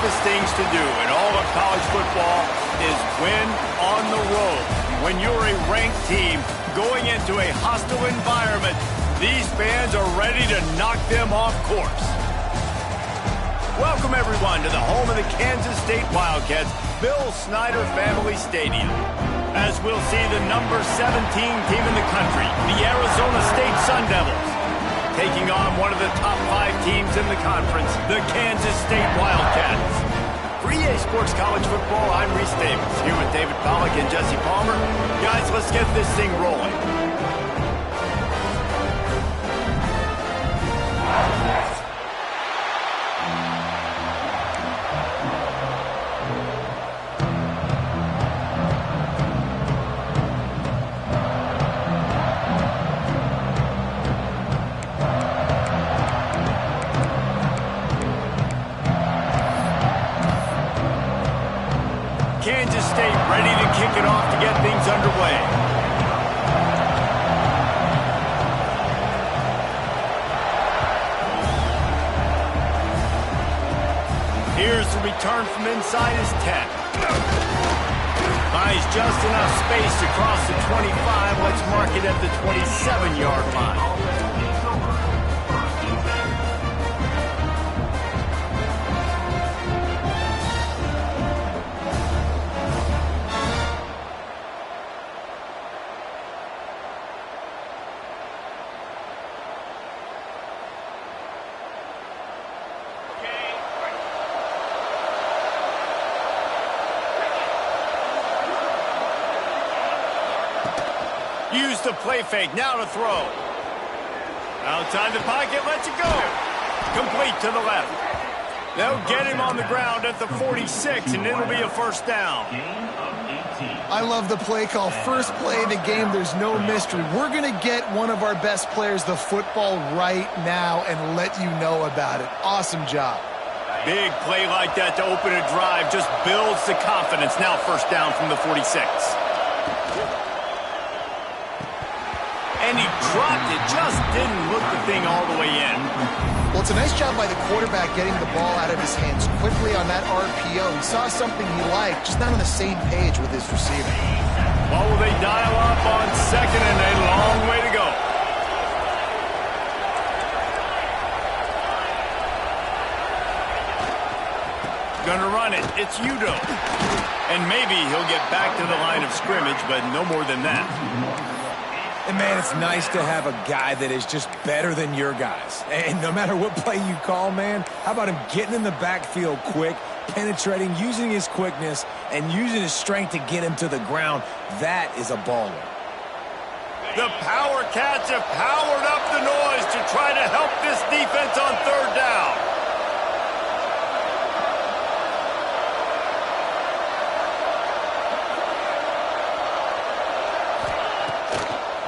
toughest things to do in all of college football is win on the road. When you're a ranked team going into a hostile environment, these fans are ready to knock them off course. Welcome, everyone, to the home of the Kansas State Wildcats, Bill Snyder Family Stadium. As we'll see the number 17 team in the country, the Arizona State Sun Devils, taking on one of the top 5 teams in the conference, the Kansas State Wildcats. For EA Sports College Football, I'm Reese Davis, here with David Pollack and Jesse Palmer. Guys, let's get this thing rolling. Kansas State ready to kick it off to get things underway. Here's the return from inside his 10. Buys just enough space to cross the 25. Let's mark it at the 27-yard line. Use the play fake, now to throw. Outside the pocket, lets it go. Complete to the left. They'll get him on the ground at the 46, and it'll be a first down. I love the play call. First play of the game, there's no mystery. We're going to get one of our best players the football right now and let you know about it. Awesome job. Big play like that to open a drive just builds the confidence. Now first down from the 46. And he dropped it, just didn't look the thing all the way in. Well, it's a nice job by the quarterback getting the ball out of his hands quickly on that RPO. He saw something he liked, just not on the same page with his receiver. Well, will they dial up on second and a long way to go? Gonna run it, it's Udo. And maybe he'll get back to the line of scrimmage, but no more than that. And, man, it's nice to have a guy that is just better than your guys. And no matter what play you call, man, how about him getting in the backfield quick, penetrating, using his quickness, and using his strength to get him to the ground? That is a baller. The Power Cats have powered up the noise to try to help this defense on third down.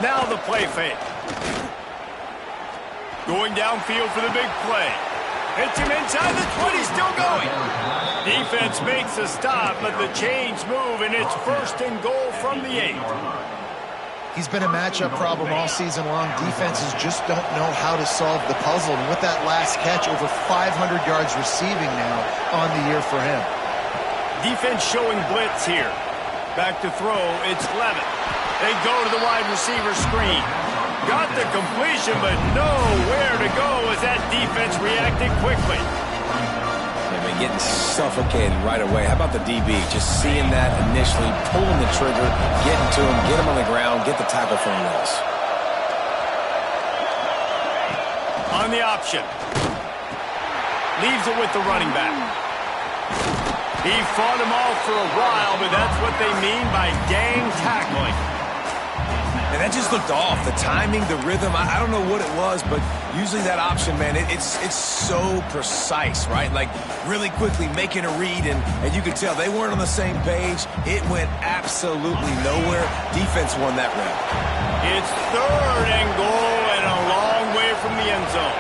Now the play fake. Going downfield for the big play. Hits him inside the 20, still going. Defense makes a stop, but the chains move, and it's first and goal from the 8. He's been a matchup problem all season long. Defenses just don't know how to solve the puzzle. And with that last catch, over 500 yards receiving now on the year for him. Defense showing blitz here. Back to throw, it's Levitt. They go to the wide receiver screen. Got the completion, but nowhere to go as that defense reacted quickly. They've been getting suffocated right away. How about the DB? Just seeing that initially, pulling the trigger, getting to him, get him on the ground, get the tackle for a loss. On the option. Leaves it with the running back. He fought him off for a while, but that's what they mean by gang tackling. And that just looked off. The timing, the rhythm, I don't know what it was, but usually that option, man, it's so precise, right? Like really quickly making a read, and you could tell they weren't on the same page. It went absolutely nowhere. Defense won that round. It's third and goal and a long way from the end zone.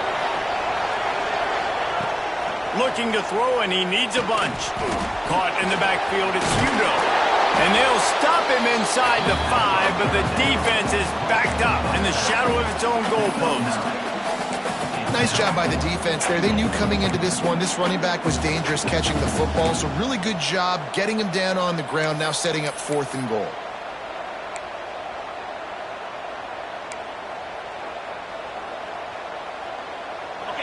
Looking to throw, and he needs a bunch. Caught in the backfield, it's Udo. And they'll stop him inside the 5, but the defense is backed up in the shadow of its own goalpost. Nice job by the defense there. They knew coming into this one, this running back was dangerous catching the football, so really good job getting him down on the ground, now setting up 4th and goal.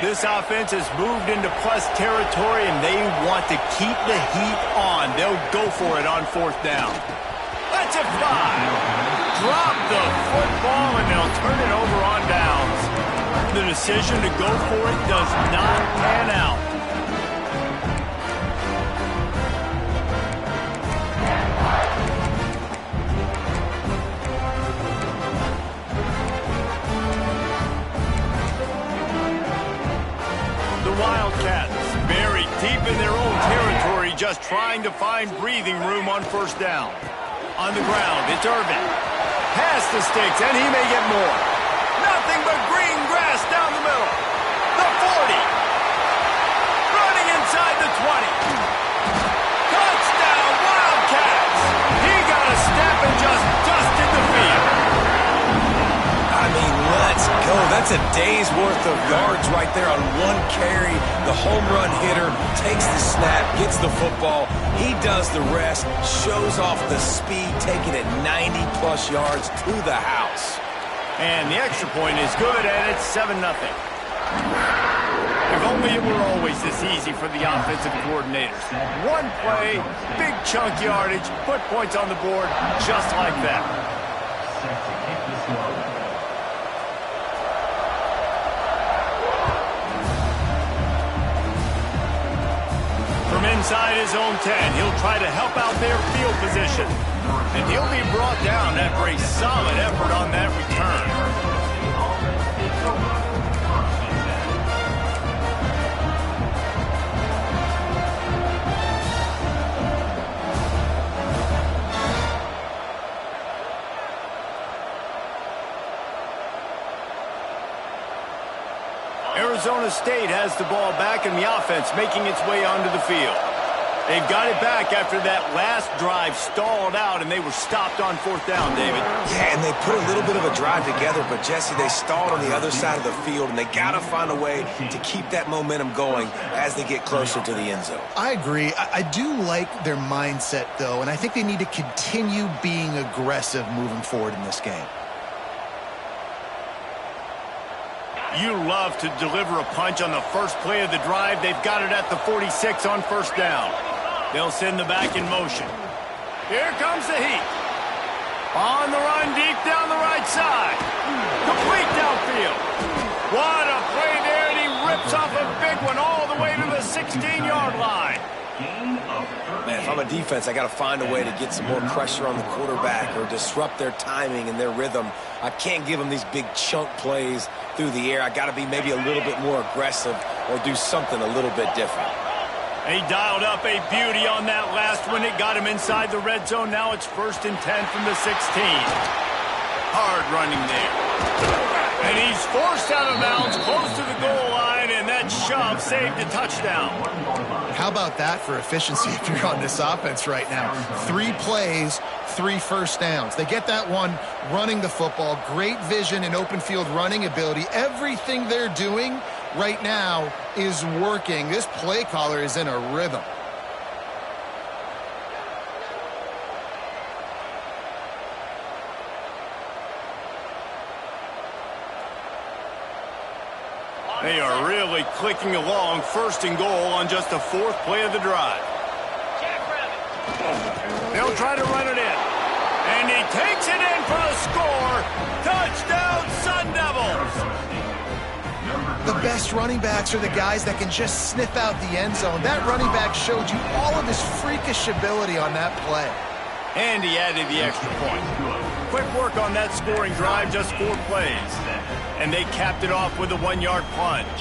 This offense has moved into plus territory, and they want to keep the heat on. They'll go for it on 4th down. That's a 5. Drop the football, and they'll turn it over on downs. The decision to go for it does not pan out. The Wildcats buried deep in their own territory, just trying to find breathing room on 1st down. On the ground, it's Irvin. Past the sticks, and he may get more. Nothing but green grass down the middle. The 40. Running inside the 20. Touchdown, Wildcats. He got a step and just dusted the field. I mean, let's go. That's a day's worth of yards right there on one carry. The home run hitter takes the snap, gets the football. He does the rest, shows off the speed, taking it 90-plus yards to the house. And the extra point is good, and it's 7-0. If only it were always this easy for the offensive coordinators. One play, big chunk yardage, put points on the board just like that. From inside his own 10, he'll try to help out their field position. And he'll be brought down after a solid effort on that return. Arizona State has the ball back in the offense, making its way onto the field. They've got it back after that last drive stalled out, and they were stopped on 4th down, David. Yeah, and they put a little bit of a drive together, but, Jesse, they stalled on the other side of the field, and they got to find a way to keep that momentum going as they get closer to the end zone. I agree. I do like their mindset, though, and I think they need to continue being aggressive moving forward in this game. You love to deliver a punch on the first play of the drive. They've got it at the 46 on 1st down. They'll send the back in motion. Here comes the heat. On the run, deep down the right side. Complete downfield. What a play there, and he rips off a big one all the way to the 16-yard line. Man, if I'm a defense, I got to find a way to get some more pressure on the quarterback or disrupt their timing and their rhythm. I can't give them these big chunk plays through the air. I got to be maybe a little bit more aggressive or do something a little bit different. He dialed up a beauty on that last one. It got him inside the red zone. Now it's 1st and 10 from the 16. Hard running there. And he's forced out of bounds close to the goal line, and that shove saved a touchdown. How about that for efficiency if you're on this offense right now? 3 plays, 3 first downs. They get that one running the football, great vision and open field running ability. Everything they're doing right now is working. This play caller is in a rhythm. They are really clicking along, 1st and goal on just the 4th play of the drive. They'll try to run it in. And he takes it in for the score. Touchdown, Sun Devils! The best running backs are the guys that can just sniff out the end zone. That running back showed you all of his freakish ability on that play. And he added the extra point. Quick work on that scoring drive, just 4 plays. And they capped it off with a 1-yard plunge.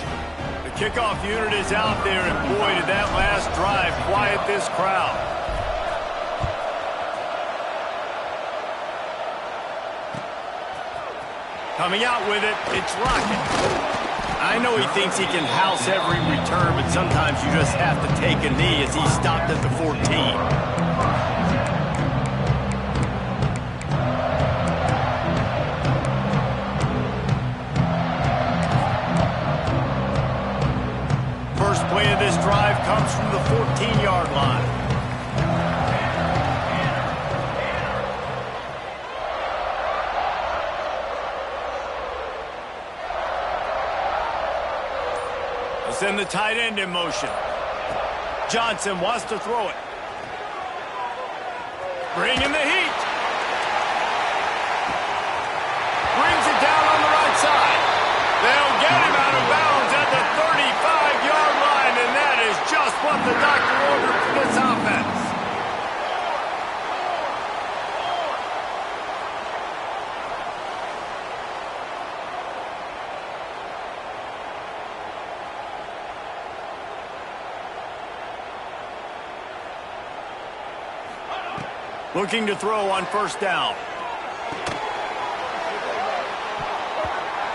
The kickoff unit is out there, and boy, did that last drive quiet this crowd. Coming out with it, it's Lockett. I know he thinks he can house every return, but sometimes you just have to take a knee as he stopped at the 14. send the tight end in motion. Johnson wants to throw it. Bringing the heat. Brings it down on the right side. They'll get him out of bounds at the 35-yard line, and that is just what the doctor ordered for this offense. Looking to throw on first down.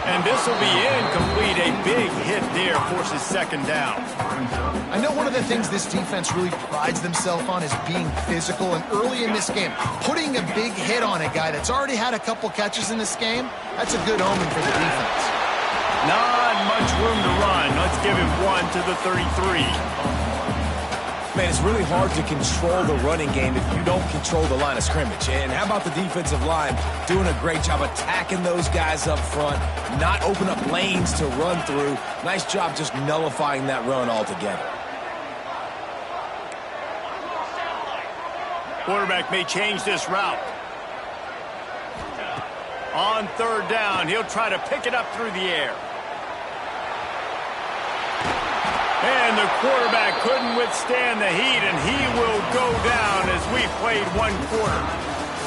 And this will be incomplete. A big hit there forces second down. I know one of the things this defense really prides themselves on is being physical. And early in this game, putting a big hit on a guy that's already had a couple catches in this game, that's a good omen for the defense. Not much room to run. Let's give him one to the 33. Man, it's really hard to control the running game if you don't control the line of scrimmage. And how about the defensive line doing a great job attacking those guys up front, not open up lanes to run through. Nice job just nullifying that run altogether. Quarterback may change this route. On third down, he'll try to pick it up through the air. And the quarterback couldn't withstand the heat, and he will go down as we played one quarter.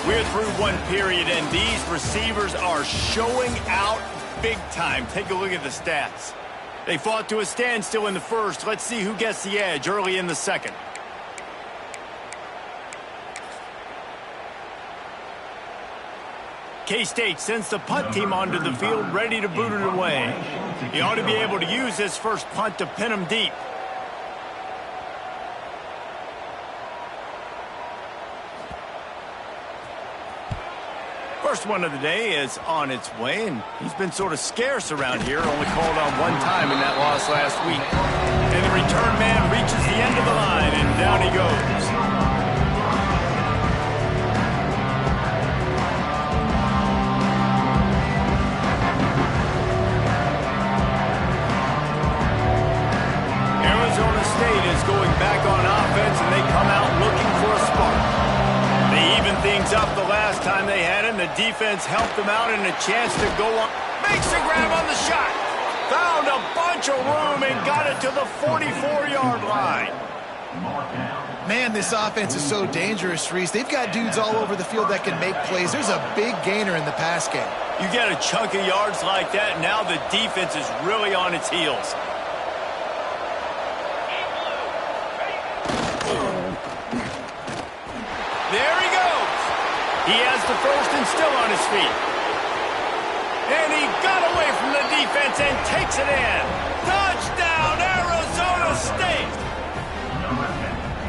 We're through one period, and these receivers are showing out big time. Take a look at the stats. They fought to a standstill in the first. Let's see who gets the edge early in the second. K-State sends the punt team onto the field, ready to boot it away. He ought to be able to use his first punt to pin him deep. First one of the day is on its way, and he's been sort of scarce around here, only called on one time in that loss last week. And the return man reaches the end of the line, and down he goes. Is going back on offense, and they come out looking for a spark. They evened things up the last time they had him. The defense helped them out and a chance to go on. Makes a grab on the shot. Found a bunch of room and got it to the 44-yard line. Man, this offense is so dangerous, Reese. They've got dudes all over the field that can make plays. There's a big gainer in the pass game. You get a chunk of yards like that, now the defense is really on its heels. There he goes. He has the first and still on his feet. And he got away from the defense and takes it in. Touchdown, Arizona State.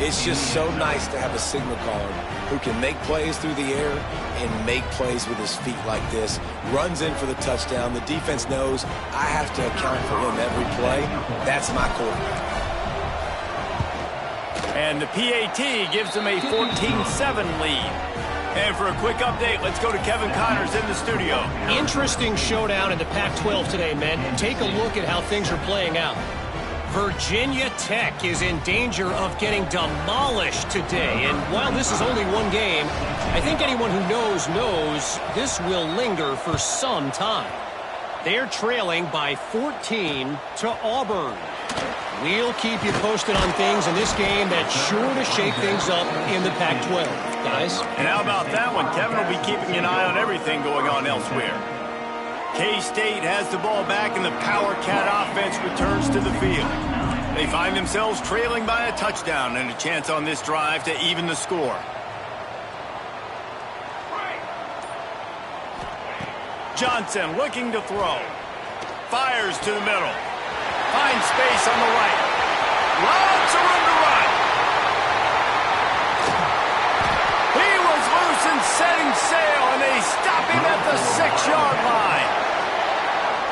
It's just so nice to have a signal caller who can make plays through the air and make plays with his feet like this. Runs in for the touchdown. The defense knows I have to account for him every play. That's my quarterback. And the PAT gives them a 14-7 lead. And for a quick update, let's go to Kevin Connors in the studio. Interesting showdown in the Pac-12 today, men. Take a look at how things are playing out. Virginia Tech is in danger of getting demolished today. And while this is only one game, I think anyone who knows this will linger for some time. They're trailing by 14 to Auburn. We'll keep you posted on things in this game that's sure to shake things up in the Pac-12, guys. And how about that one? Kevin will be keeping an eye on everything going on elsewhere. K-State has the ball back, and the Power Cat offense returns to the field. They find themselves trailing by a touchdown and a chance on this drive to even the score. Johnson looking to throw. Fires to the middle. Finds space on the right. Lots of room to run. He was loose and setting sail, and they stop him at the 6-yard line.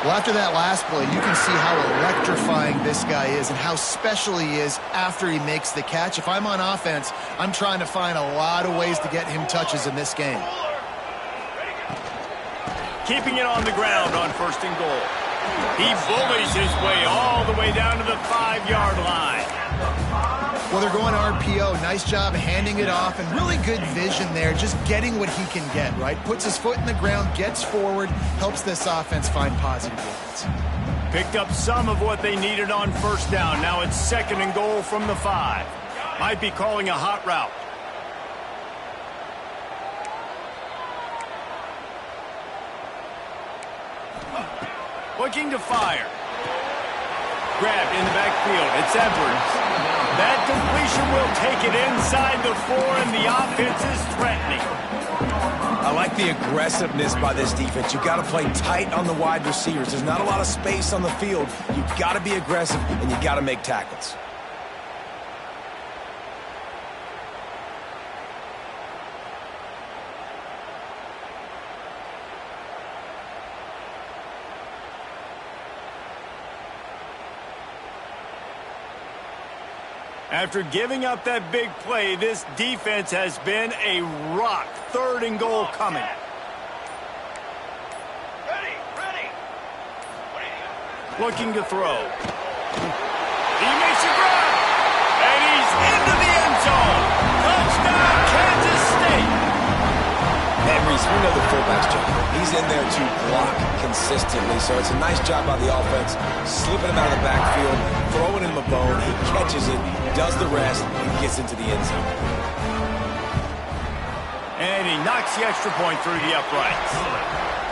Well, after that last play, you can see how electrifying this guy is and how special he is after he makes the catch. If I'm on offense, I'm trying to find a lot of ways to get him touches in this game. Keeping it on the ground on 1st and goal. 5 seconds to go. He bullies his way all the way down to the 5-yard line. Well, they're going RPO. Nice job handing it off, and really good vision there, just getting what he can get, right? Puts his foot in the ground, gets forward, helps this offense find positive yards. Picked up some of what they needed on first down. Now it's 2nd and goal from the 5. Might be calling a hot route. Looking to fire. Grabbed in the backfield. It's Edwards. That completion will take it inside the 4, and the offense is threatening. I like the aggressiveness by this defense. You've got to play tight on the wide receivers. There's not a lot of space on the field. You've got to be aggressive, and you've got to make tackles. After giving up that big play, this defense has been a rock. 3rd and goal coming. Ready. Looking to throw. He makes a grab. And he's into the end zone. Touchdown, Kansas State. And Reese, we know the fullback's job. He's in there to block consistently, so it's a nice job by the offense, slipping him out of the backfield, throwing him a bone. He catches it, does the rest, and gets into the end zone. And he knocks the extra point through the uprights.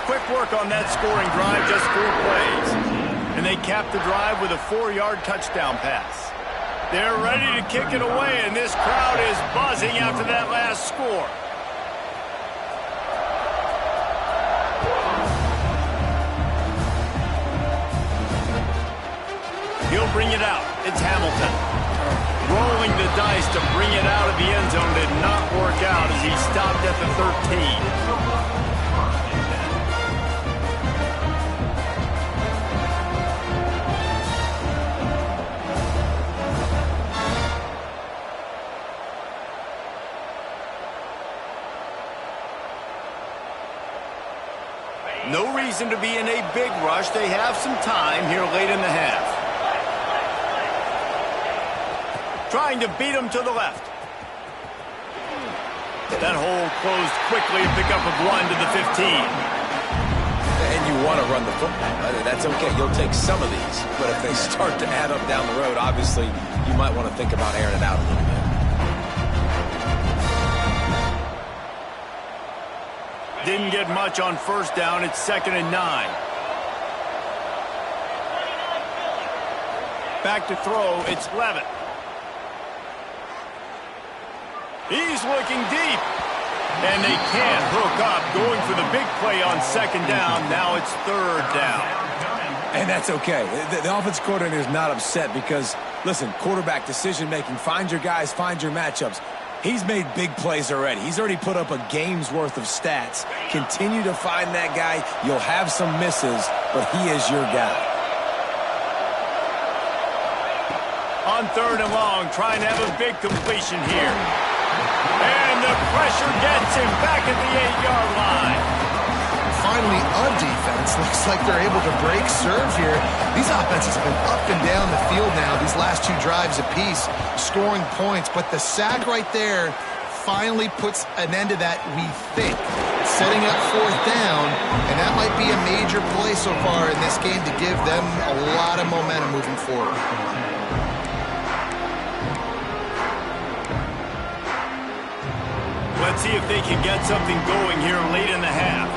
Quick work on that scoring drive, just 4 plays. And they cap the drive with a 4-yard touchdown pass. They're ready to kick it away, and this crowd is buzzing after that last score. He'll bring it out. It's Hamilton. Rolling the dice to bring it out of the end zone did not work out as he stopped at the 13. No reason to be in a big rush. They have some time here late in the half. Trying to beat him to the left. That hole closed quickly to pick up a 1 to the 15. And you want to run the football. That's okay. You'll take some of these. But if they start to add up down the road, obviously, you might want to think about airing it out a little bit. Didn't get much on first down. It's 2nd and 9. Back to throw. It's Levitt. He's looking deep. And they can't hook up. Going for the big play on 2nd down. Now it's 3rd down. And that's okay. The offense coordinator is not upset because, listen, quarterback decision-making, find your guys, find your matchups. He's made big plays already. He's already put up a game's worth of stats. Continue to find that guy. You'll have some misses, but he is your guy. On 3rd and long, trying to have a big completion here. And the pressure gets him back at the 8-yard line. Finally, a defense. Looks like they're able to break serve here. These offenses have been up and down the field now, these last 2 drives apiece, scoring points. But the sack right there finally puts an end to that, we think. Setting up 4th down, and that might be a major play so far in this game to give them a lot of momentum moving forward. Let's see if they can get something going here late in the half.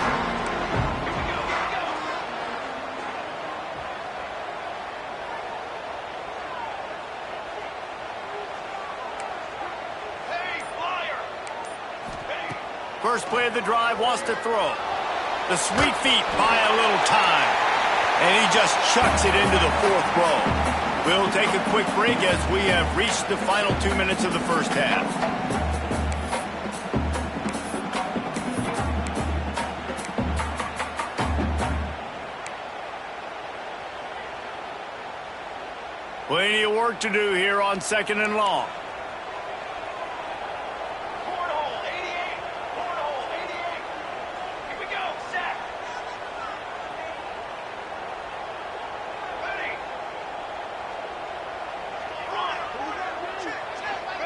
First play of the drive, wants to throw. The sweet feet buy a little time. And he just chucks it into the 4th row. We'll take a quick break as we have reached the final 2 minutes of the first half. Plenty of work to do here on 2nd and long.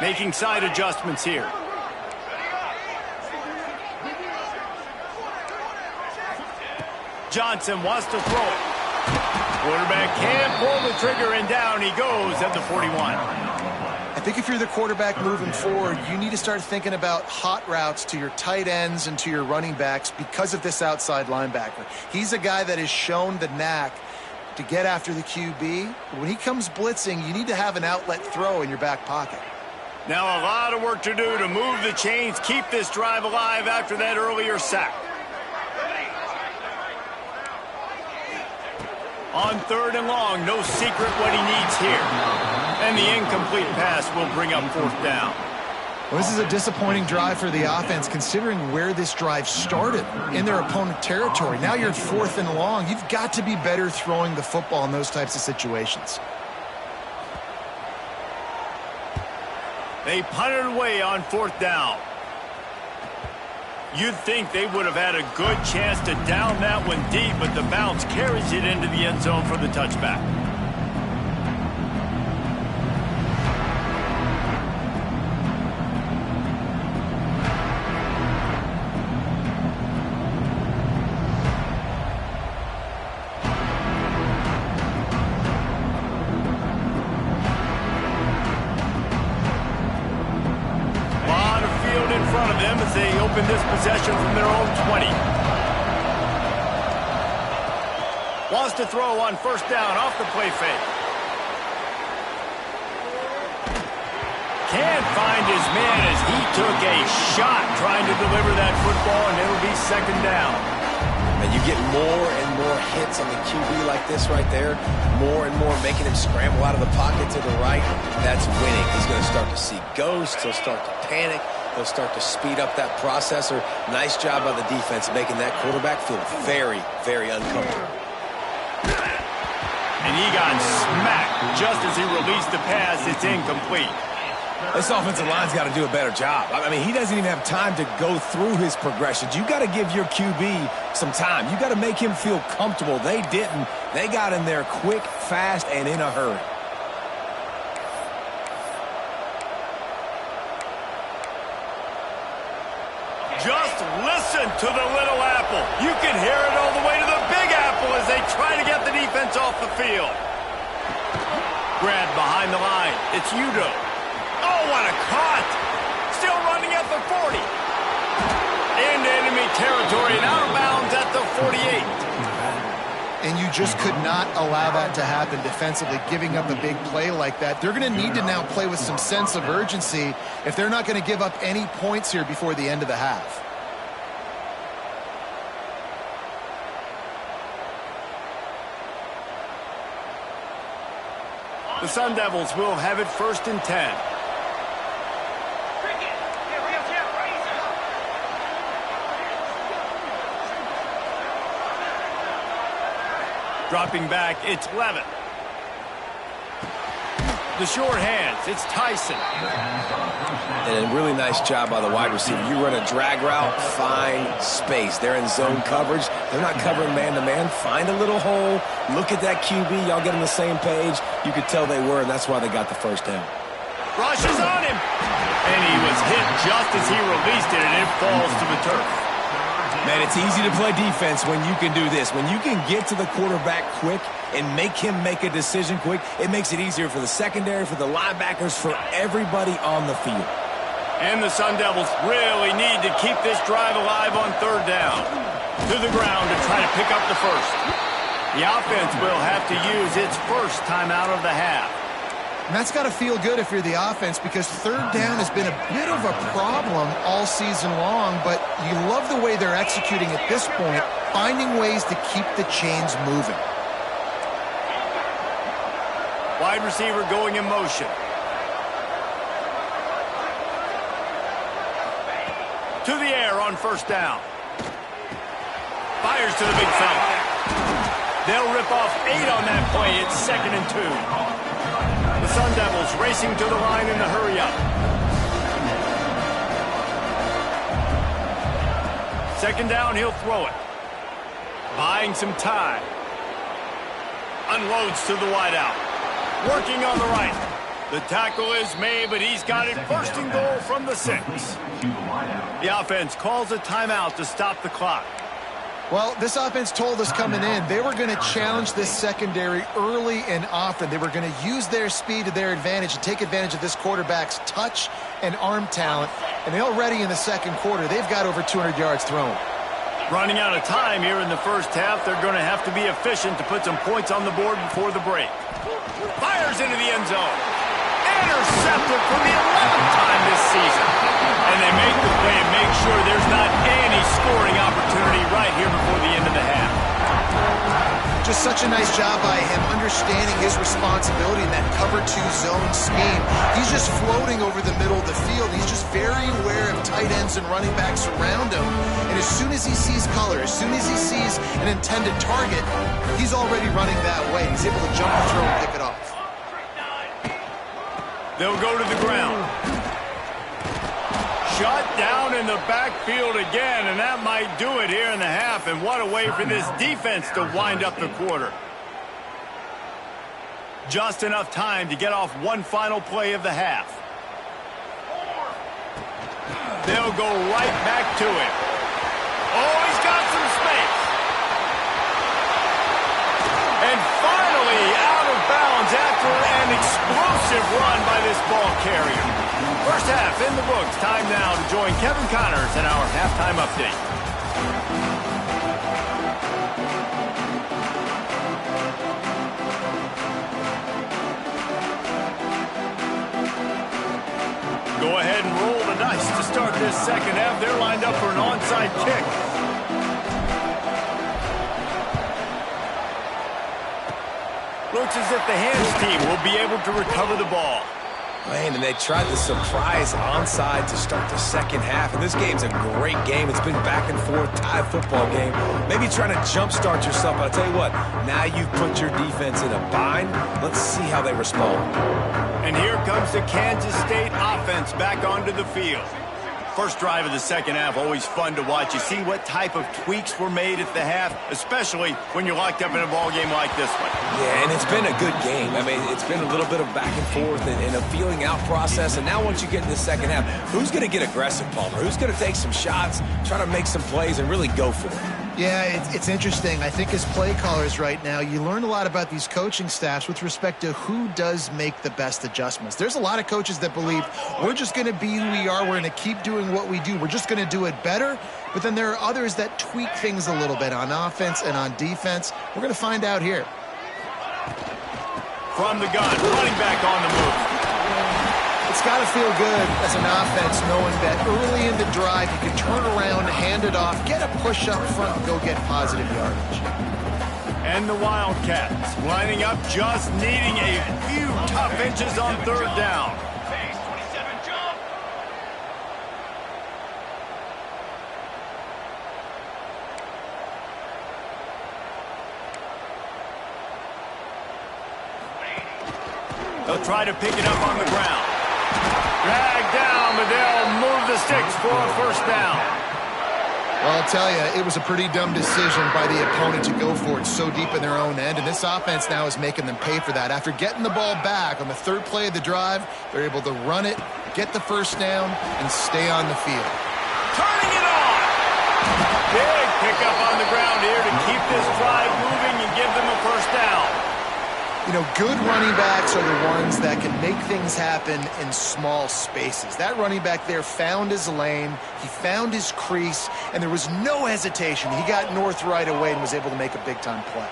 Making side adjustments here. Johnson wants to throw it. Quarterback can't pull the trigger, and down he goes at the 41. I think if you're the quarterback moving forward, you need to start thinking about hot routes to your tight ends and to your running backs because of this outside linebacker. He's a guy that has shown the knack to get after the QB. When he comes blitzing, you need to have an outlet throw in your back pocket. Now a lot of work to do to move the chains, keep this drive alive after that earlier sack. On 3rd and long, no secret what he needs here. And the incomplete pass will bring up 4th down. Well, this is a disappointing drive for the offense considering where this drive started in their opponent territory. Now you're at 4th and long. You've got to be better throwing the football in those types of situations. They punted away on 4th down. You'd think they would have had a good chance to down that one deep, but the bounce carries it into the end zone for the touchback. As they open this possession from their own 20. Wants to throw on 1st down off the play fake. Can't find his man as he took a shot trying to deliver that football, and it'll be 2nd down. And you get more and more hits on the QB like this right there, more and more making him scramble out of the pocket to the right. That's winning. He's going to start to see ghosts. He'll start to panic. He'll start to speed up that processor. Nice job by the defense making that quarterback feel very, very uncomfortable. And he got smacked just as he released the pass. It's incomplete. This offensive line's got to do a better job. I mean, he doesn't even have time to go through his progressions. You got to give your QB some time. You got to make him feel comfortable. They didn't. They got in there quick, fast, and in a hurry. Just listen to the little apple. You can hear it all the way to the big apple as they try to get the defense off the field. Grabbed behind the line. It's Udo. Oh, what a cut. Still running at the 40. Into enemy territory and out of bounds at the 48. And you just could not allow that to happen defensively, giving up a big play like that. They're going to need to now play with some sense of urgency if they're not going to give up any points here before the end of the half. The Sun Devils will have it 1st and 10. Dropping back, it's Levitt. The short hands, it's Tyson. And a really nice job by the wide receiver. You run a drag route, find space. They're in zone coverage. They're not covering man-to-man. Find a little hole. Look at that QB. Y'all get on the same page. You could tell they were, and that's why they got the 1st down. Rushes on him. And he was hit just as he released it, and it falls to the turf. Man, it's easy to play defense when you can do this. When you can get to the quarterback quick and make him make a decision quick, it makes it easier for the secondary, for the linebackers, for everybody on the field. And the Sun Devils really need to keep this drive alive on 3rd down. To the ground to try to pick up the 1st. The offense will have to use its 1st timeout of the half. And that's got to feel good if you're the offense because 3rd down has been a bit of a problem all season long, but you love the way they're executing at this point, finding ways to keep the chains moving. Wide receiver going in motion. To the air on 1st down. Fires to the big fella. They'll rip off 8 on that play. It's 2nd and 2. The Sun Devils racing to the line in the hurry-up. 2nd down, he'll throw it. Buying some time. Unloads to the wideout. Working on the right. The tackle is made, but he's got it first and goal from the 6. The offense calls a timeout to stop the clock. Well, this offense told us coming in they were going to challenge this secondary early and often. They were going to use their speed to their advantage and take advantage of this quarterback's touch and arm talent. And already in the second quarter, they've got over 200 yards thrown. Running out of time here in the first half, they're going to have to be efficient to put some points on the board before the break. Fires into the end zone. Intercepted for the 11th time this season. And they make the play and make sure there's not any scoring opportunity right here before the end of the half. Just such a nice job by him understanding his responsibility in that cover 2 zone scheme. He's just floating over the middle of the field. He's just very aware of tight ends and running backs around him. And as soon as he sees color, as soon as he sees an intended target, he's already running that way. He's able to jump the throw and pick it off. They'll go to the ground. Shut down in the backfield again, and that might do it here in the half. And what a way for this defense to wind up the quarter. Just enough time to get off one final play of the half. They'll go right back to it. Oh, he's got some space. And finally out of bounds after an explosive run by this ball carrier. First half in the books. Time now to join Kevin Connors in our halftime update. Go ahead and roll the dice to start this second half. They're lined up for an onside kick. Looks as if the hands team will be able to recover the ball. Man, and they tried the surprise onside to start the second half. And this game's a great game. It's been back and forth, tie football game. Maybe trying to jumpstart yourself. But I'll tell you what, now you've put your defense in a bind. Let's see how they respond. And here comes the Kansas State offense back onto the field. First drive of the second half, always fun to watch. You see what type of tweaks were made at the half, especially when you're locked up in a ball game like this one. Yeah, and it's been a good game. I mean, it's been a little bit of back and forth and a feeling out process. And now once you get in the second half, who's going to get aggressive, Palmer? Who's going to take some shots, try to make some plays, and really go for it? Yeah, it's interesting. I think as play callers right now, you learn a lot about these coaching staffs with respect to who does make the best adjustments. There's a lot of coaches that believe we're just going to be who we are. We're going to keep doing what we do. We're just going to do it better. But then there are others that tweak things a little bit on offense and on defense. We're going to find out here. From the gun, running back on the move. It's got to feel good as an offense knowing that early in the drive you can turn around, hand it off, get a push up front, and go get positive yardage. And the Wildcats lining up, just needing a few tough inches on third down. They'll try to pick it up on the ground. Drag down, but they'll move the sticks for a first down. Well, I'll tell you, it was a pretty dumb decision by the opponent to go for it so deep in their own end, and this offense now is making them pay for that. After getting the ball back on the third play of the drive, they're able to run it, get the first down, and stay on the field. Turning it on! Big pickup on the ground here to keep this drive moving and give them a first down. You know, good running backs are the ones that can make things happen in small spaces. That running back there found his lane, he found his crease, and there was no hesitation. He got north right away and was able to make a big-time play.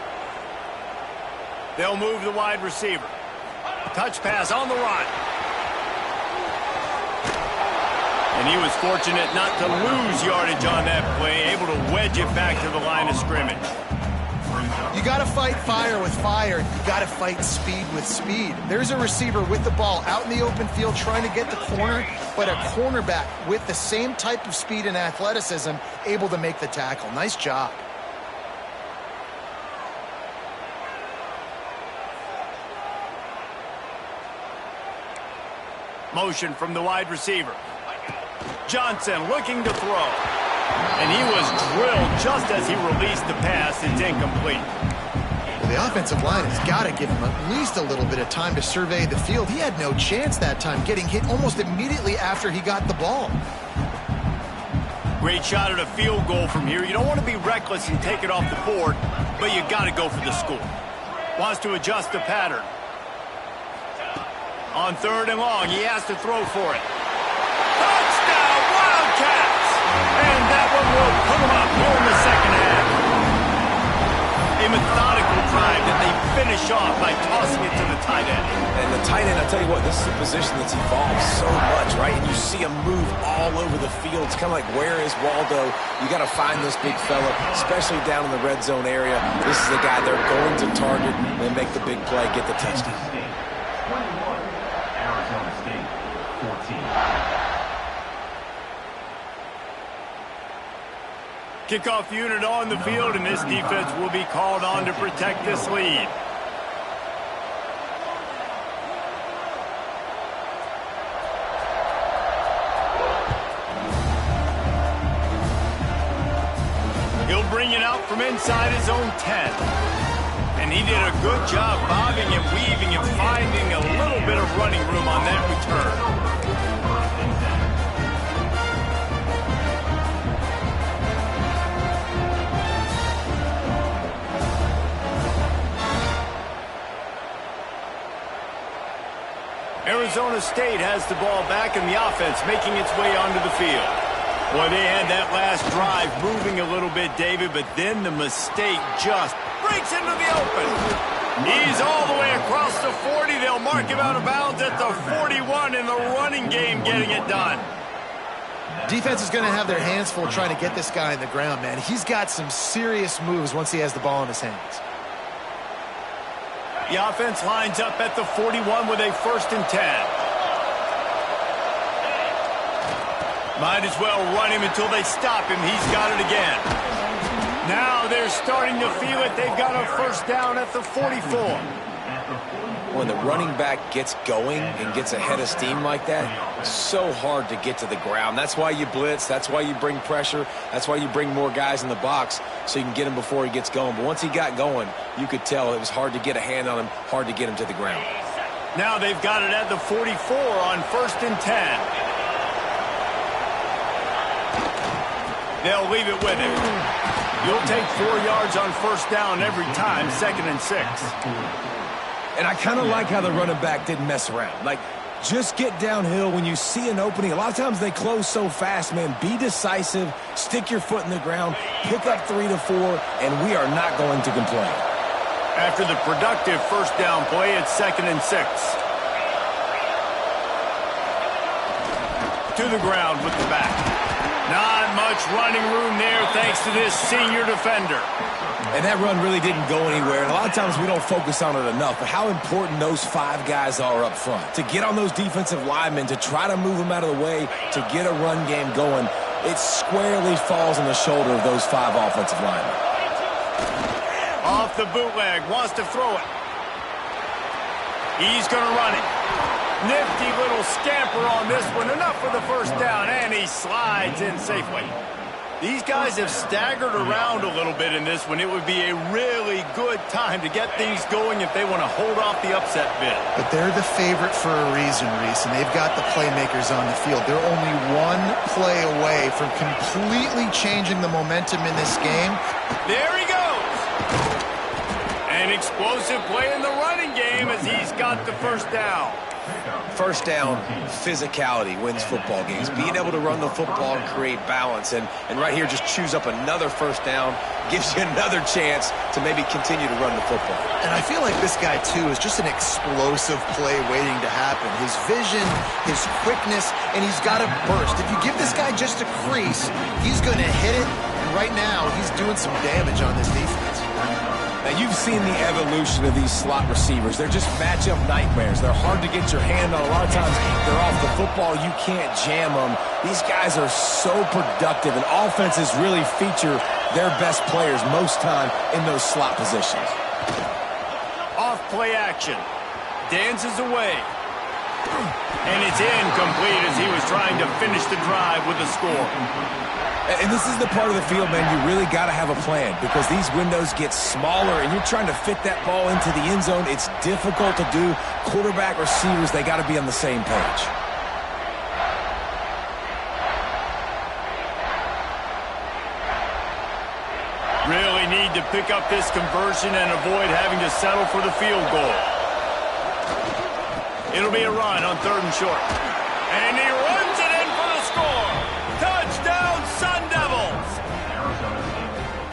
They'll move the wide receiver. Touch pass on the run. And he was fortunate not to lose yardage on that play, able to wedge it back to the line of scrimmage. You got to fight fire with fire. You got to fight speed with speed. There's a receiver with the ball out in the open field trying to get the corner, but a cornerback with the same type of speed and athleticism able to make the tackle. Nice job. Motion from the wide receiver. Johnson looking to throw. And he was drilled just as he released the pass. It's incomplete. Well, the offensive line has got to give him at least a little bit of time to survey the field. He had no chance that time, getting hit almost immediately after he got the ball. Great shot at a field goal from here. You don't want to be reckless and take it off the board, but you got to go for the score. Wants to adjust the pattern. On 3rd and long, he has to throw for it. Touchdown, Wildcats! And that one will put them up here in the second half. A methodical drive that they finish off by tossing it to the tight end. And the tight end, I'll tell you what, this is a position that's evolved so much, right? And you see him move all over the field. It's kind of like, where is Waldo? You got to find this big fella, especially down in the red zone area. This is the guy they're going to target and make the big play, get the touchdown. Kickoff unit on the field, and this defense will be called on to protect this lead. He'll bring it out from inside his own 10. And he did a good job bobbing and weaving and finding a little bit of running room on that return. Arizona State has the ball back in the offense, making its way onto the field. Boy, they had that last drive moving a little bit, David, but then the mistake just breaks into the open. He's all the way across the 40. They'll mark him out of bounds at the 41 in the running game, getting it done. Defense is going to have their hands full trying to get this guy in the ground, man. He's got some serious moves once he has the ball in his hands. The offense lines up at the 41 with a 1st and 10. Might as well run him until they stop him. He's got it again. Now they're starting to feel it. They've got a 1st down at the 44. When the running back gets going and gets ahead of steam like that, it's so hard to get to the ground. That's why you blitz. That's why you bring pressure. That's why you bring more guys in the box so you can get him before he gets going. But once he got going, you could tell it was hard to get a hand on him, hard to get him to the ground. Now they've got it at the 44 on 1st and 10. They'll leave it with him. You'll take 4 yards on 1st down every time, 2nd and 6. And I kind of like how the running back didn't mess around. Like, just get downhill when you see an opening. A lot of times they close so fast, man. Be decisive, stick your foot in the ground, pick up 3 to 4, and we are not going to complain. After the productive 1st down play, it's 2nd and 6. To the ground with the back. Not much running room there thanks to this senior defender. And that run really didn't go anywhere. And a lot of times we don't focus on it enough, but how important those 5 guys are up front. To get on those defensive linemen, to try to move them out of the way, to get a run game going, it squarely falls on the shoulder of those 5 offensive linemen. Off the bootleg, wants to throw it. He's going to run it. Nifty little scamper on this one. Enough for the 1st down, and he slides in safely. These guys have staggered around a little bit in this one. It would be a really good time to get things going if they want to hold off the upset bid. But they're the favorite for a reason, Reese, and they've got the playmakers on the field. They're only 1 play away from completely changing the momentum in this game. There he goes. An explosive play in the running game as he's got the 1st down. 1st down, physicality wins football games. Being able to run the football and create balance. And right here, just choose up another 1st down, gives you another chance to maybe continue to run the football. And I feel like this guy, too, is just an explosive play waiting to happen. His vision, his quickness, and he's got a burst. If you give this guy just a crease, he's going to hit it. And right now, he's doing some damage on this defense. Now, you've seen the evolution of these slot receivers. They're just matchup nightmares. They're hard to get your hand on. A lot of times, they're off the football. You can't jam them. These guys are so productive, and offenses really feature their best players most time in those slot positions. Off play action. Dances away. And it's incomplete as he was trying to finish the drive with a score. And this is the part of the field, man, you really got to have a plan because these windows get smaller and you're trying to fit that ball into the end zone. It's difficult to do. Quarterback, receivers, they got to be on the same page. Really need to pick up this conversion and avoid having to settle for the field goal. It'll be a run on 3rd and short. And he runs it in for the score. Touchdown, Sun Devils!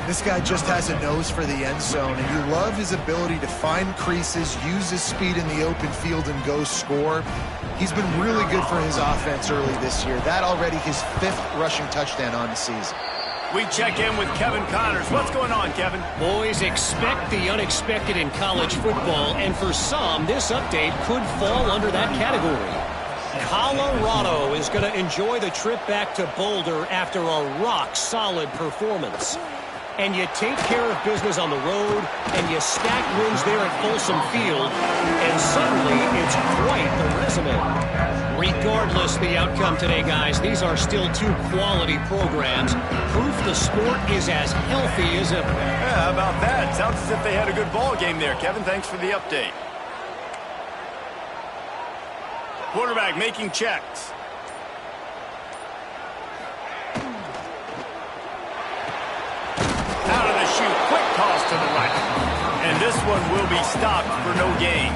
This guy just has a nose for the end zone, and you love his ability to find creases, use his speed in the open field, and go score. He's been really good for his offense early this year. That already his 5th rushing touchdown on the season. We check in with Kevin Connors. What's going on, Kevin? Boys, expect the unexpected in college football, and for some, this update could fall under that category. Colorado is going to enjoy the trip back to Boulder after a rock-solid performance. And you take care of business on the road, and you stack wins there at Folsom Field, and suddenly it's quite the resume. Regardless the outcome today, guys, these are still 2 quality programs. Proof the sport is as healthy as ever. Yeah, how about that? Sounds as if they had a good ball game there. Kevin, thanks for the update. Quarterback making checks. Out of the chute, quick toss to the right. And this one will be stopped for no gain.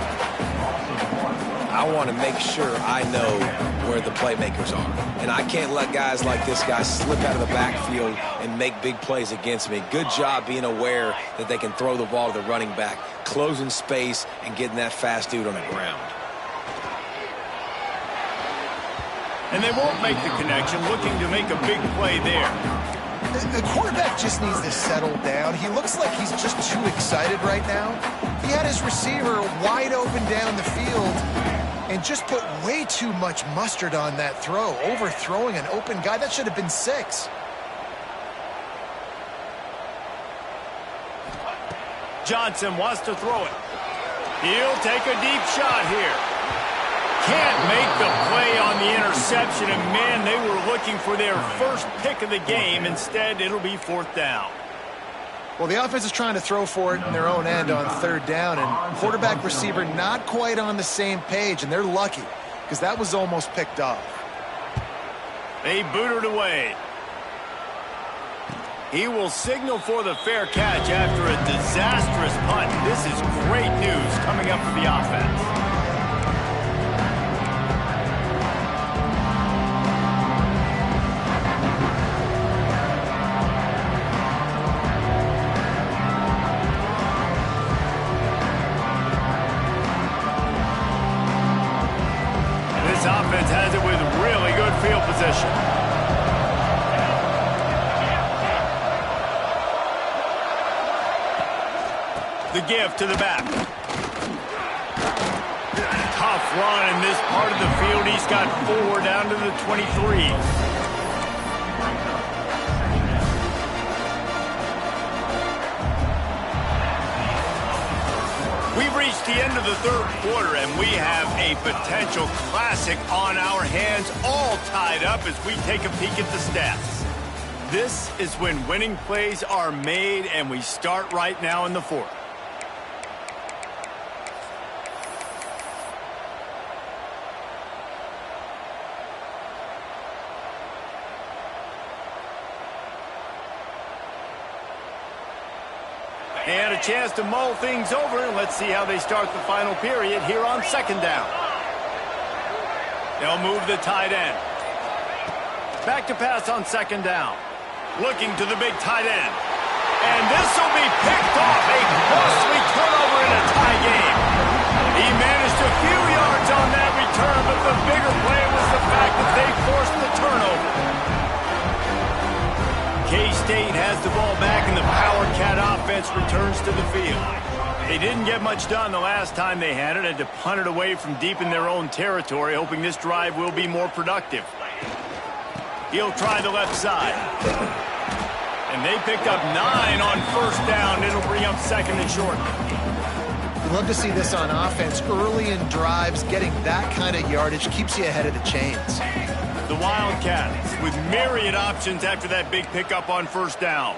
I want to make sure I know where the playmakers are. And I can't let guys like this guy slip out of the backfield and make big plays against me. Good job being aware that they can throw the ball to the running back, closing space, and getting that fast dude on the ground. And they won't make the connection, looking to make a big play there. The quarterback just needs to settle down. He looks like he's just too excited right now. He had his receiver wide open down the field and just put way too much mustard on that throw, overthrowing an open guy. That should have been 6. Johnson wants to throw it. He'll take a deep shot here. Can't make the play on the interception, and man, they were looking for their first pick of the game. Instead, it'll be 4th down. Well, the offense is trying to throw for it in their own end on 3rd down, and quarterback receiver not quite on the same page, and they're lucky because that was almost picked off. They booted away. He will signal for the fair catch after a disastrous punt. This is great news coming up for the offense. This offense has it with really good field position. The give to the back. Tough run in this part of the field. He's got 4 down to the 23. We've reached the end of the 3rd quarter, and we have a potential classic on our hands, all tied up as we take a peek at the stats. This is when winning plays are made, and we start right now in the 4th. And a chance to mull things over. Let's see how they start the final period here on 2nd down. They'll move the tight end. Back to pass on 2nd down. Looking to the big tight end. And this will be picked off. A costly turnover in a tie game. He managed a few yards on that return, but the bigger play was the fact that they forced the turnover. K-State has the ball back, and the Power Cat offense returns to the field. They didn't get much done the last time they had it, and to punt it away from deep in their own territory, hoping this drive will be more productive. He'll try the left side. And they picked up 9 on 1st down. It'll bring up 2nd and short. We love to see this on offense. Early in drives, getting that kind of yardage keeps you ahead of the chains. The Wildcats with myriad options after that big pickup on first down.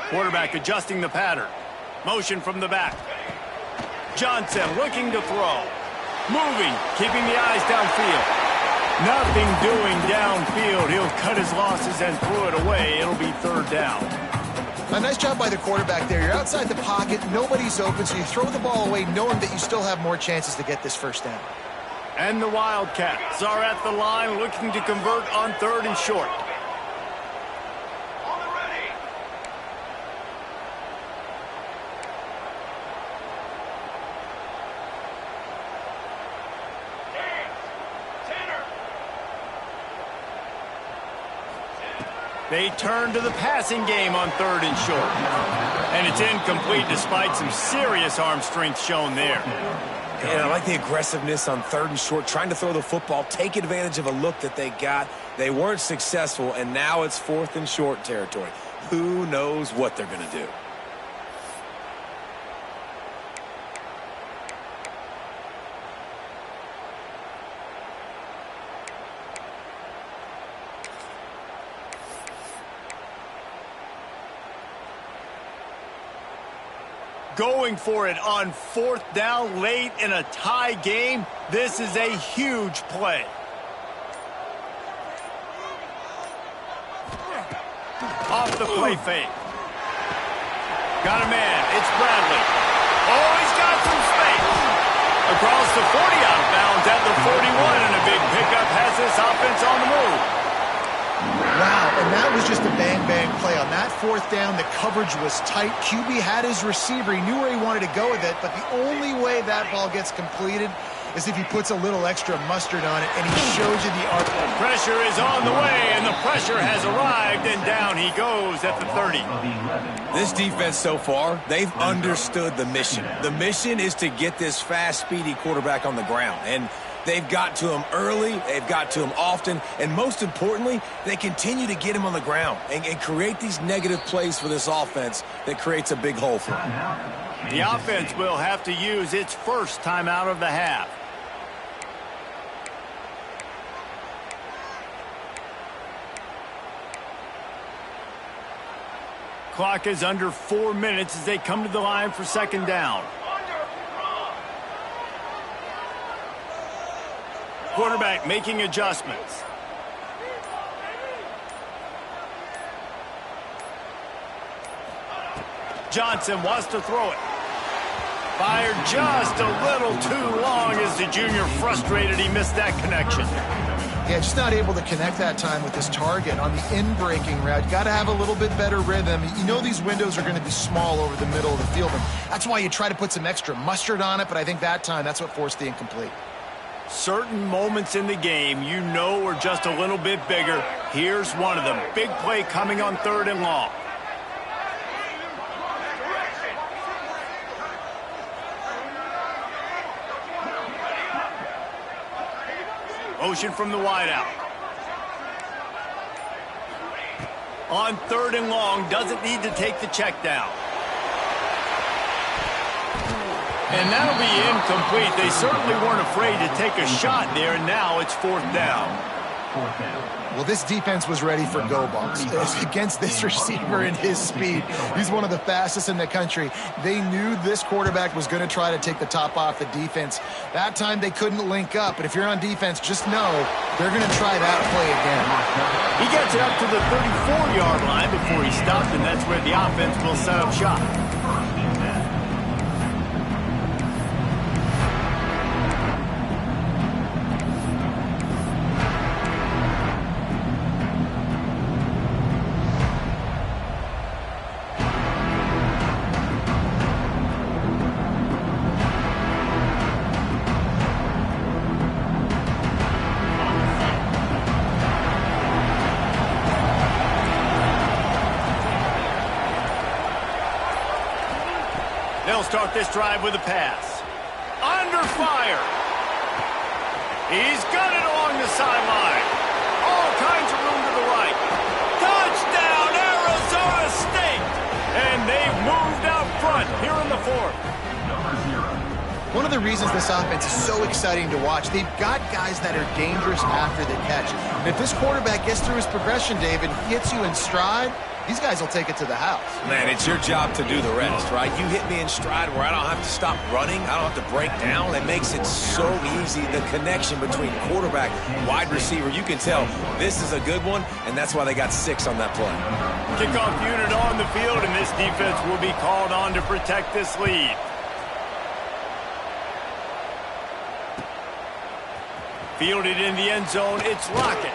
Quarterback adjusting the pattern. Motion from the back. Johnson looking to throw. Moving, keeping the eyes downfield. Nothing doing downfield. He'll cut his losses and throw it away. It'll be third down. A nice job by the quarterback there. You're outside the pocket. Nobody's open, so you throw the ball away knowing that you still have more chances to get this first down. And the Wildcats are at the line looking to convert on third and short. They turn to the passing game on third and short. And it's incomplete despite some serious arm strength shown there. And I like the aggressiveness on third and short, trying to throw the football, take advantage of a look that they got. They weren't successful, and now it's fourth and short territory. Who knows what they're going to do? Going for it on fourth down late in a tie game. This is a huge play. Off the play fake. Got a man. It's Bradley. Oh, he's got some space. Across the 40 out of bounds at the 41, and a big pickup has this offense on the move. Wow, and that was just a bang-bang play. On that fourth down, the coverage was tight. QB had his receiver. He knew where he wanted to go with it, but the only way that ball gets completed is if he puts a little extra mustard on it, and he shows you the arc. Pressure is on the way, and the pressure has arrived, and down he goes at the 30. This defense so far, they've understood the mission. The mission is to get this fast, speedy quarterback on the ground, and they've got to him early, they've got to him often, and most importantly, they continue to get him on the ground and create these negative plays for this offense that creates a big hole for them. The offense will have to use its first timeout of the half. Clock is under 4 minutes as they come to the line for second down. Quarterback making adjustments. Johnson wants to throw it. Fired just a little too long as the junior frustrated he missed that connection. Yeah, just not able to connect that time with his target on the in-breaking route. You got to have a little bit better rhythm. You know these windows are going to be small over the middle of the field, and that's why you try to put some extra mustard on it, but I think that time that's what forced the incomplete. Certain moments in the game you know are just a little bit bigger. Here's one of them. Big play coming on third and long. Motion from the wideout. On third and long, doesn't need to take the check down. And that'll be incomplete. They certainly weren't afraid to take a shot there, and now it's fourth down. Well, this defense was ready for go balls. Against this receiver and his speed, he's one of the fastest in the country. They knew this quarterback was going to try to take the top off the defense. That time they couldn't link up, but if you're on defense, just know they're going to try that play again. He gets it up to the 34-yard line before he stopped, and that's where the offense will set up shop. They'll start this drive with a pass. Under fire. He's got it along the sideline. All kinds of room to the right. Touchdown, Arizona State! And they've moved out front here in the fourth. one of the reasons this offense is so exciting to watch. They've got guys that are dangerous after the catch. And if this quarterback gets through his progression, David, hits you in stride, these guys will take it to the house. Man, it's your job to do the rest, right? You hit me in stride where I don't have to stop running. I don't have to break down. It makes it so easy. The connection between quarterback, wide receiver, you can tell this is a good one, and that's why they got 6 on that play. Kickoff unit on the field, and this defense will be called on to protect this lead. Fielded in the end zone, it's Lockett.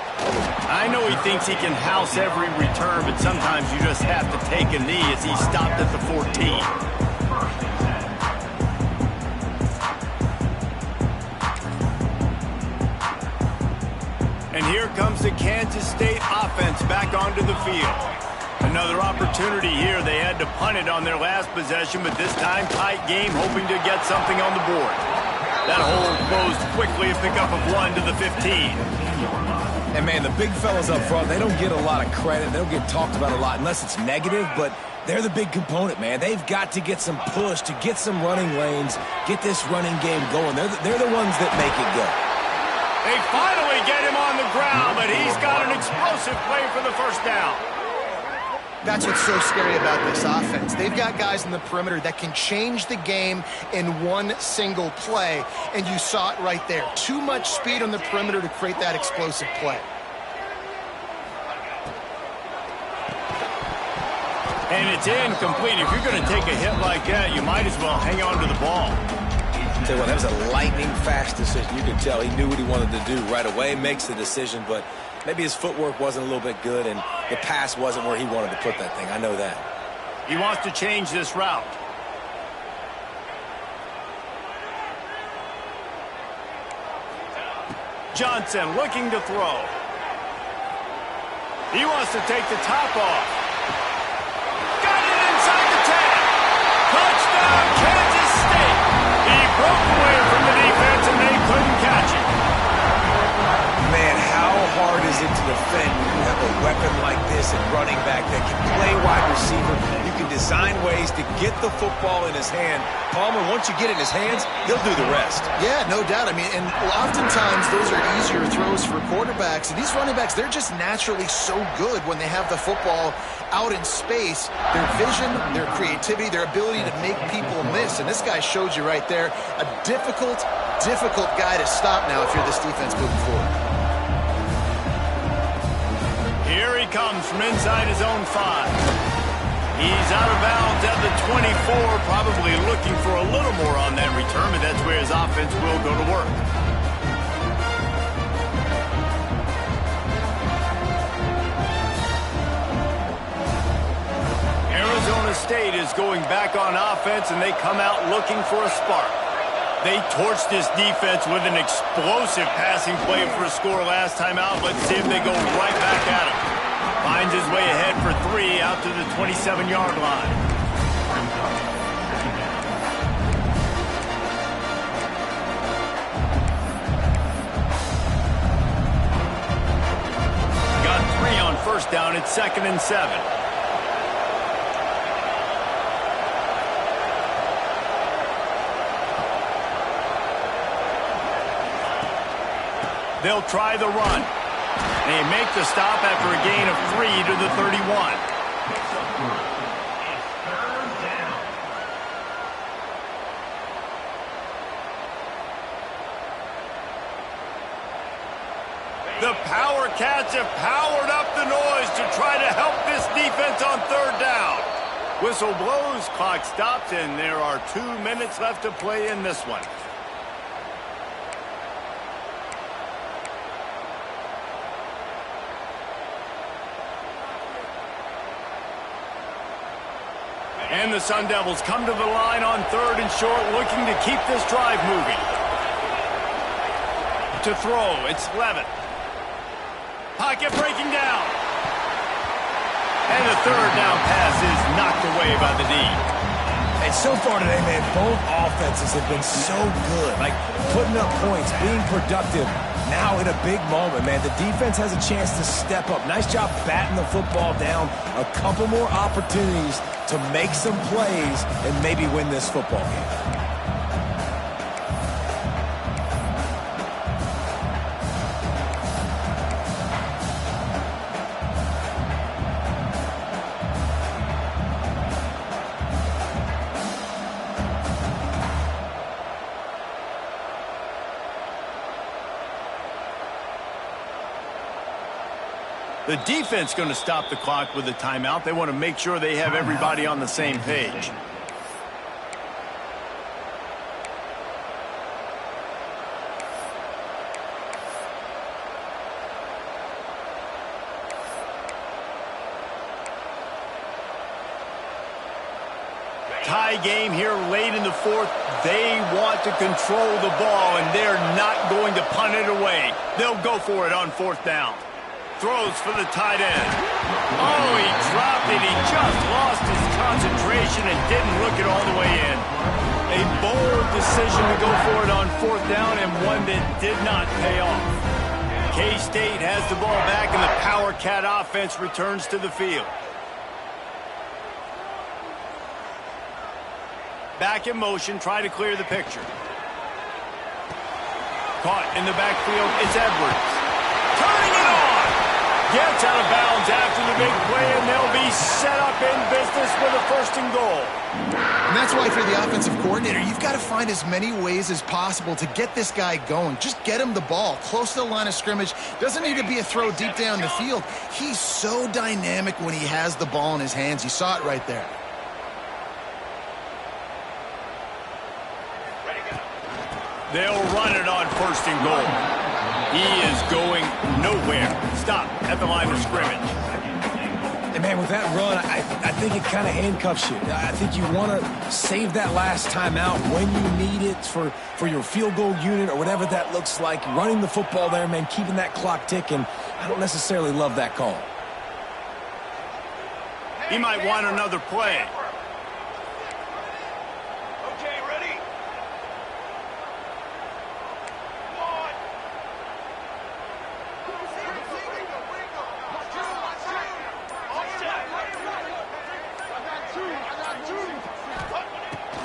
I know he thinks he can house every return, but sometimes you just have to take a knee as he stopped at the 14. And here comes the Kansas State offense back onto the field. Another opportunity here. They had to punt it on their last possession, but this time tight game, hoping to get something on the board. That hole closed quickly, a pickup of 1 to the 15. And, man, the big fellas up front, they don't get a lot of credit. They don't get talked about a lot unless it's negative, but they're the big component, man. They've got to get some push, to get some running lanes, get this running game going. They're the ones that make it go. They finally get him on the ground, but he's got an explosive play for the first down. That's what's so scary about this offense. They've got guys in the perimeter that can change the game in one single play, and you saw it right there. Too much speed on the perimeter to create that explosive play. And it's incomplete. If you're going to take a hit like that, you might as well hang on to the ball. Tell you what, that was a lightning-fast decision. You could tell he knew what he wanted to do right away, makes the decision, but maybe his footwork wasn't a little bit good, and the pass wasn't where he wanted to put that thing. I know that. He wants to change this route. Johnson looking to throw. He wants to take the top off. Got it inside the 10. Touchdown, Kansas State. He broke away from the defense, and they couldn't catch it. Man, how hard is it to defend when you have a weapon like this at running back that can play wide receiver? You can design ways to get the football in his hand. Palmer, once you get it in his hands, he'll do the rest. Yeah, no doubt. I mean, and oftentimes those are easier throws for quarterbacks. And these running backs, they're just naturally so good when they have the football out in space. Their vision, their creativity, their ability to make people miss. And this guy showed you right there, a difficult guy to stop now if you're this defense moving forward. Here he comes from inside his own 5. He's out of bounds at the 24, probably looking for a little more on that return, but that's where his offense will go to work. Arizona State is going back on offense, and they come out looking for a spark. They torched this defense with an explosive passing play for a score last time out. Let's see if they go right back at him. Finds his way ahead for 3 out to the 27-yard line. Got 3 on first down. It's 2nd and 7. They'll try the run. They make the stop after a gain of 3 to the 31. The Power Cats have powered up the noise to try to help this defense on 3rd down. Whistle blows, clock stops, and there are 2 minutes left to play in this one. And the Sun Devils come to the line on 3rd and short, looking to keep this drive moving. To throw, it's Levitt. Pocket breaking down. And the 3rd down pass is knocked away by the D. And so far today, man, both offenses have been so good. Like, putting up points, being productive. Now in a big moment, man, the defense has a chance to step up. Nice job batting the football down. A couple more opportunities to make some plays and maybe win this football game. The defense going to stop the clock with a timeout. They want to make sure they have everybody on the same page. Tie game here late in the fourth. They want to control the ball, and they're not going to punt it away. They'll go for it on fourth down. Throws for the tight end. Oh, he dropped it. He just lost his concentration and didn't look it all the way in. A bold decision to go for it on fourth down, and one that did not pay off. K-State has the ball back, and the Power Cat offense returns to the field. Back in motion, try to clear the picture. Caught in the backfield, it's Edwards. Turning it on! Gets out of bounds after the big play, and they'll be set up in business with a first and goal. And that's why for the offensive coordinator, you've got to find as many ways as possible to get this guy going. Just get him the ball close to the line of scrimmage. Doesn't need to be a throw deep down the field. He's so dynamic when he has the ball in his hands. You saw it right there. They'll run it on first and goal. He is going nowhere. Stop at the line of scrimmage. And man, with that run, I think it kind of handcuffs you. I think you want to save that last time out when you need it for your field goal unit or whatever that looks like. Running the football there, man, keeping that clock ticking. I don't necessarily love that call. He might want another play.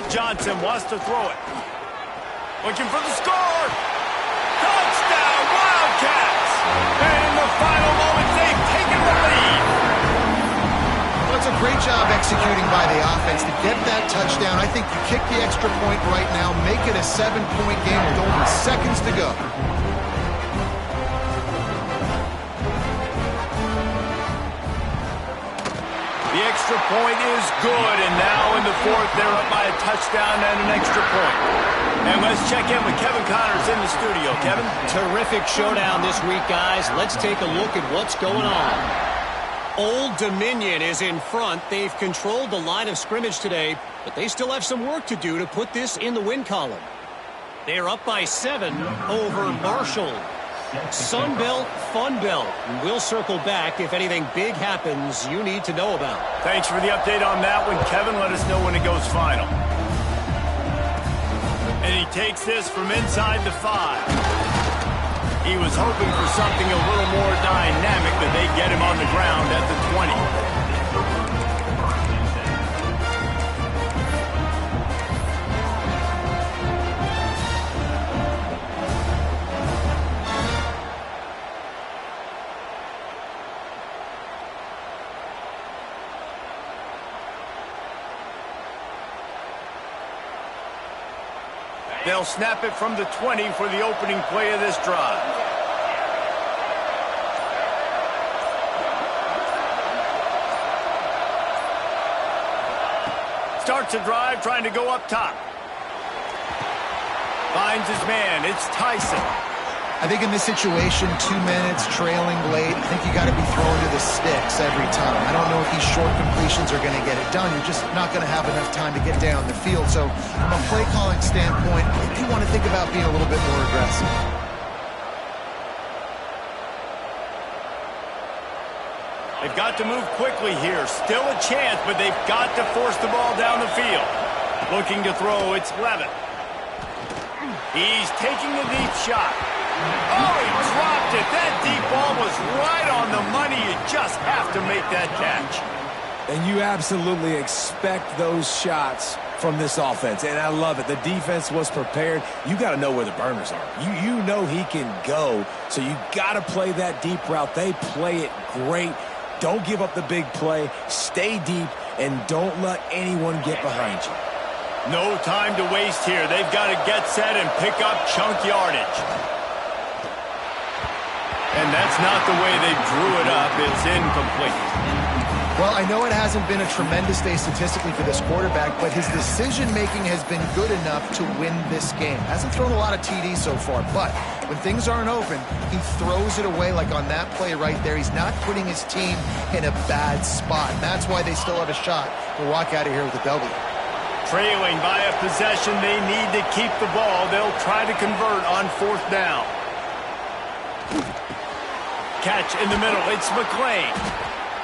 Johnson wants to throw it. Looking for the score. Touchdown, Wildcats! And in the final moments, they've taken the lead. Well, it's a great job executing by the offense to get that touchdown. I think you kick the extra point right now, make it a 7-point game with only seconds to go. The extra point is good, and now in the fourth, they're up by a touchdown and an extra point. And let's check in with Kevin Connors in the studio. Kevin? Terrific showdown this week, guys. Let's take a look at what's going on. Old Dominion is in front. They've controlled the line of scrimmage today, but they still have some work to do to put this in the win column. They're up by 7 over Marshall. Sunbelt, Funbelt. We'll circle back if anything big happens you need to know about. Thanks for the update on that one, Kevin. Let us know when it goes final. And he takes this from inside the 5. He was hoping for something a little more dynamic, but they get him on the ground at the 20. They'll snap it from the 20 for the opening play of this drive. Starts a drive trying to go up top. Finds his man. It's Tyson. I think in this situation, 2 minutes, trailing late, I think you got to be thrown to the sticks every time. I don't know if these short completions are going to get it done. You're just not going to have enough time to get down the field. So from a play calling standpoint, I think you want to think about being a little bit more aggressive. They've got to move quickly here. Still a chance, but they've got to force the ball down the field. Looking to throw, it's Levitt. He's taking the deep shot. Oh, he dropped it. That deep ball was right on the money. You just have to make that catch. And you absolutely expect those shots from this offense, and I love it. The defense was prepared. You got to know where the burners are. You know he can go, so you got to play that deep route. They play it great. Don't give up the big play. Stay deep, and don't let anyone get behind you. No time to waste here. They've got to get set and pick up chunk yardage. And that's not the way they drew it up. It's incomplete. Well, I know it hasn't been a tremendous day statistically for this quarterback, but his decision-making has been good enough to win this game. Hasn't thrown a lot of TDs so far, but when things aren't open, he throws it away like on that play right there. He's not putting his team in a bad spot, and that's why they still have a shot to walk out of here with a W. Trailing by a possession, they need to keep the ball. They'll try to convert on 4th down. Catch in the middle. It's McLean.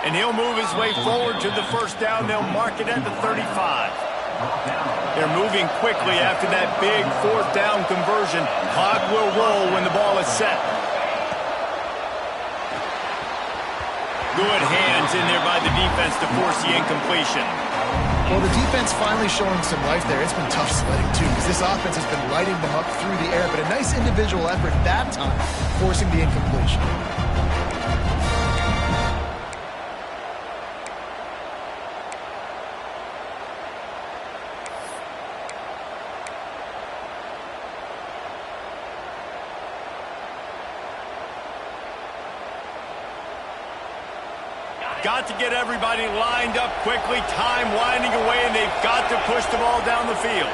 And he'll move his way forward to the 1st down. They'll mark it at the 35. They're moving quickly after that big 4th down conversion. Clock will roll when the ball is set. Good hands in there by the defense to force the incompletion. Well, the defense finally showing some life there. It's been tough sledding, too, because this offense has been lighting them up through the air, but a nice individual effort that time, forcing the incompletion. Got to get everybody lined up quickly, time winding away, and they've got to push the ball down the field.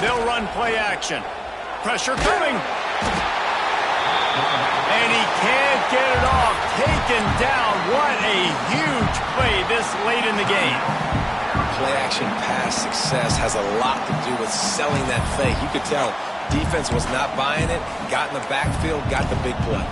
They'll run play action. Pressure coming. And he can't get it off. Taken down. What a huge play this late in the game. Play action pass success has a lot to do with selling that fake. You could tell defense was not buying it, got in the backfield, got the big play.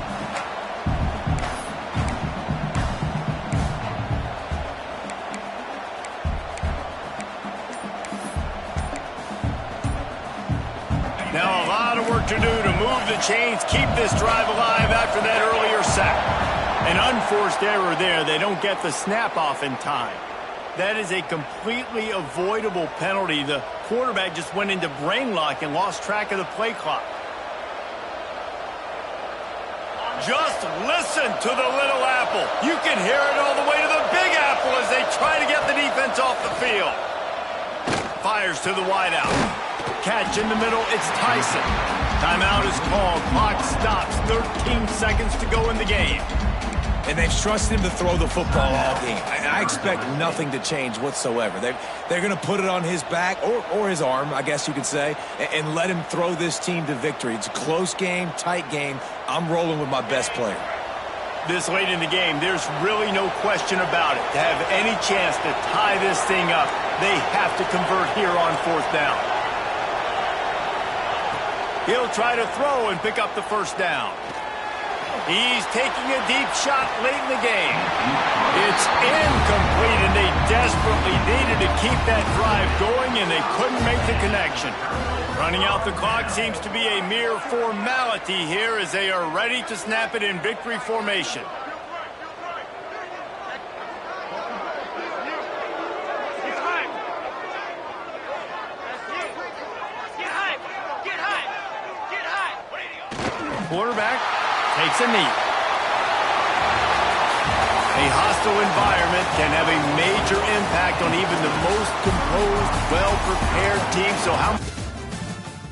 Now a lot of work to do to move the chains, keep this drive alive after that earlier sack. An unforced error there. They don't get the snap off in time. That is a completely avoidable penalty. The quarterback just went into brain lock and lost track of the play clock. Just listen to the little apple. You can hear it all the way to the big apple as they try to get the defense off the field. Fires to the wideout. Catch in the middle, it's Tyson. Timeout is called, clock stops, 13 seconds to go in the game. And they've trusted him to throw the football all game. I expect nothing to change whatsoever. They're going to put it on his back, or his arm, I guess you could say, and let him throw this team to victory. It's a close game, tight game. I'm rolling with my best player. This late in the game, there's really no question about it. To have any chance to tie this thing up, they have to convert here on 4th down. He'll try to throw and pick up the 1st down. He's taking a deep shot late in the game. It's incomplete, and they desperately needed to keep that drive going, and they couldn't make the connection. Running out the clock seems to be a mere formality here as they are ready to snap it in victory formation. Quarterback takes a knee. A hostile environment can have a major impact on even the most composed, well-prepared team. So how